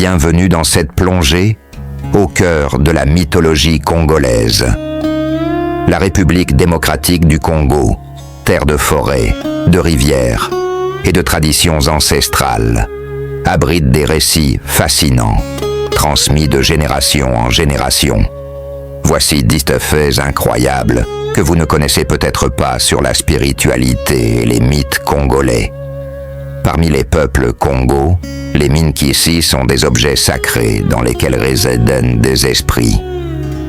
bienvenue dans cette plongée au cœur de la mythologie congolaise. La République démocratique du Congo, terre de forêts, de rivières et de traditions ancestrales, abrite des récits fascinants, transmis de génération en génération. Voici 10 faits incroyables que vous ne connaissez peut-être pas sur la spiritualité et les mythes congolais. Parmi les peuples Congo, les Minkisi sont des objets sacrés dans lesquels résident des esprits.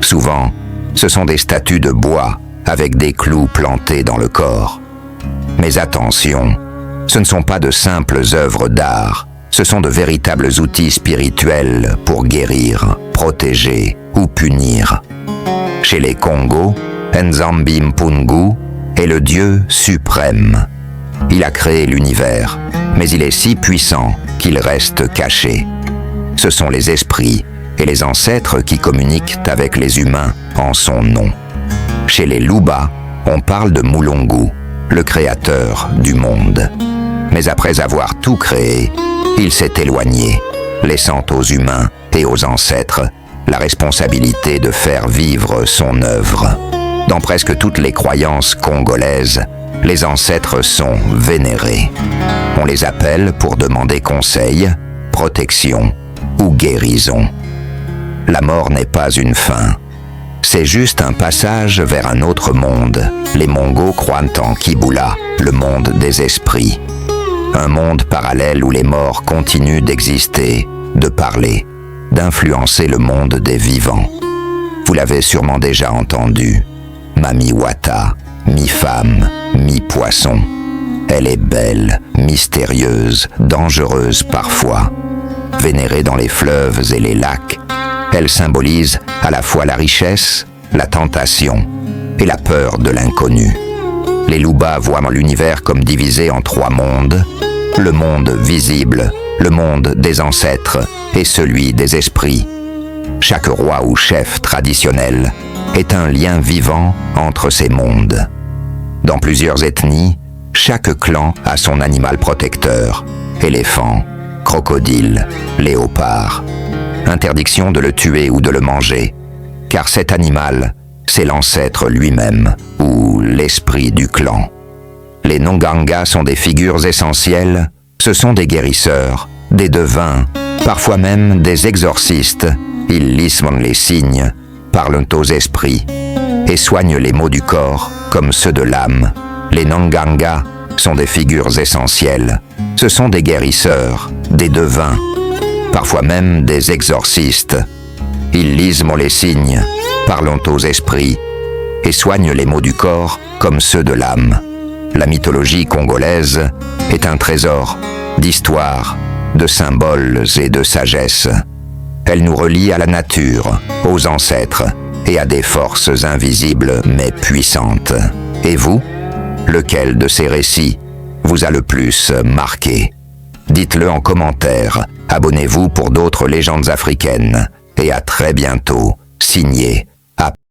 Souvent, ce sont des statues de bois avec des clous plantés dans le corps. Mais attention, ce ne sont pas de simples œuvres d'art, ce sont de véritables outils spirituels pour guérir, protéger ou punir. Chez les Congos, Nzambi Mpungu est le Dieu suprême. Il a créé l'univers, mais il est si puissant qu'il reste caché. Ce sont les esprits et les ancêtres qui communiquent avec les humains en son nom. Chez les Luba, on parle de Mulungu, le créateur du monde. Mais après avoir tout créé, il s'est éloigné, laissant aux humains et aux ancêtres la responsabilité de faire vivre son œuvre. Dans presque toutes les croyances congolaises, les ancêtres sont vénérés. On les appelle pour demander conseil, protection ou guérison. La mort n'est pas une fin. C'est juste un passage vers un autre monde. Les Mongos croient en Kibula, le monde des esprits. Un monde parallèle où les morts continuent d'exister, de parler, d'influencer le monde des vivants. Vous l'avez sûrement déjà entendu. Mami Wata, mi-femme, mi-poisson. Elle est belle, mystérieuse, dangereuse parfois. Vénérée dans les fleuves et les lacs, elle symbolise à la fois la richesse, la tentation et la peur de l'inconnu. Les Luba voient l'univers comme divisé en 3 mondes, le monde visible, le monde des ancêtres et celui des esprits. Chaque roi ou chef traditionnel est un lien vivant entre ces mondes. Dans plusieurs ethnies, chaque clan a son animal protecteur, éléphant, crocodile, léopard. Interdiction de le tuer ou de le manger, car cet animal, c'est l'ancêtre lui-même ou l'esprit du clan. Les Nonganga sont des figures essentielles, ce sont des guérisseurs, des devins, parfois même des exorcistes. Ils lisent les signes, parlent aux esprits et soignent les maux du corps comme ceux de l'âme. Les Nonganga sont des figures essentielles. Ce sont des guérisseurs, des devins, parfois même des exorcistes. Ils lisent les signes, parlent aux esprits et soignent les maux du corps comme ceux de l'âme. La mythologie congolaise est un trésor d'histoire, de symboles et de sagesse. Elle nous relie à la nature, aux ancêtres et à des forces invisibles mais puissantes. Et vous, lequel de ces récits vous a le plus marqué? Dites-le en commentaire, abonnez-vous pour d'autres légendes africaines et à très bientôt, signé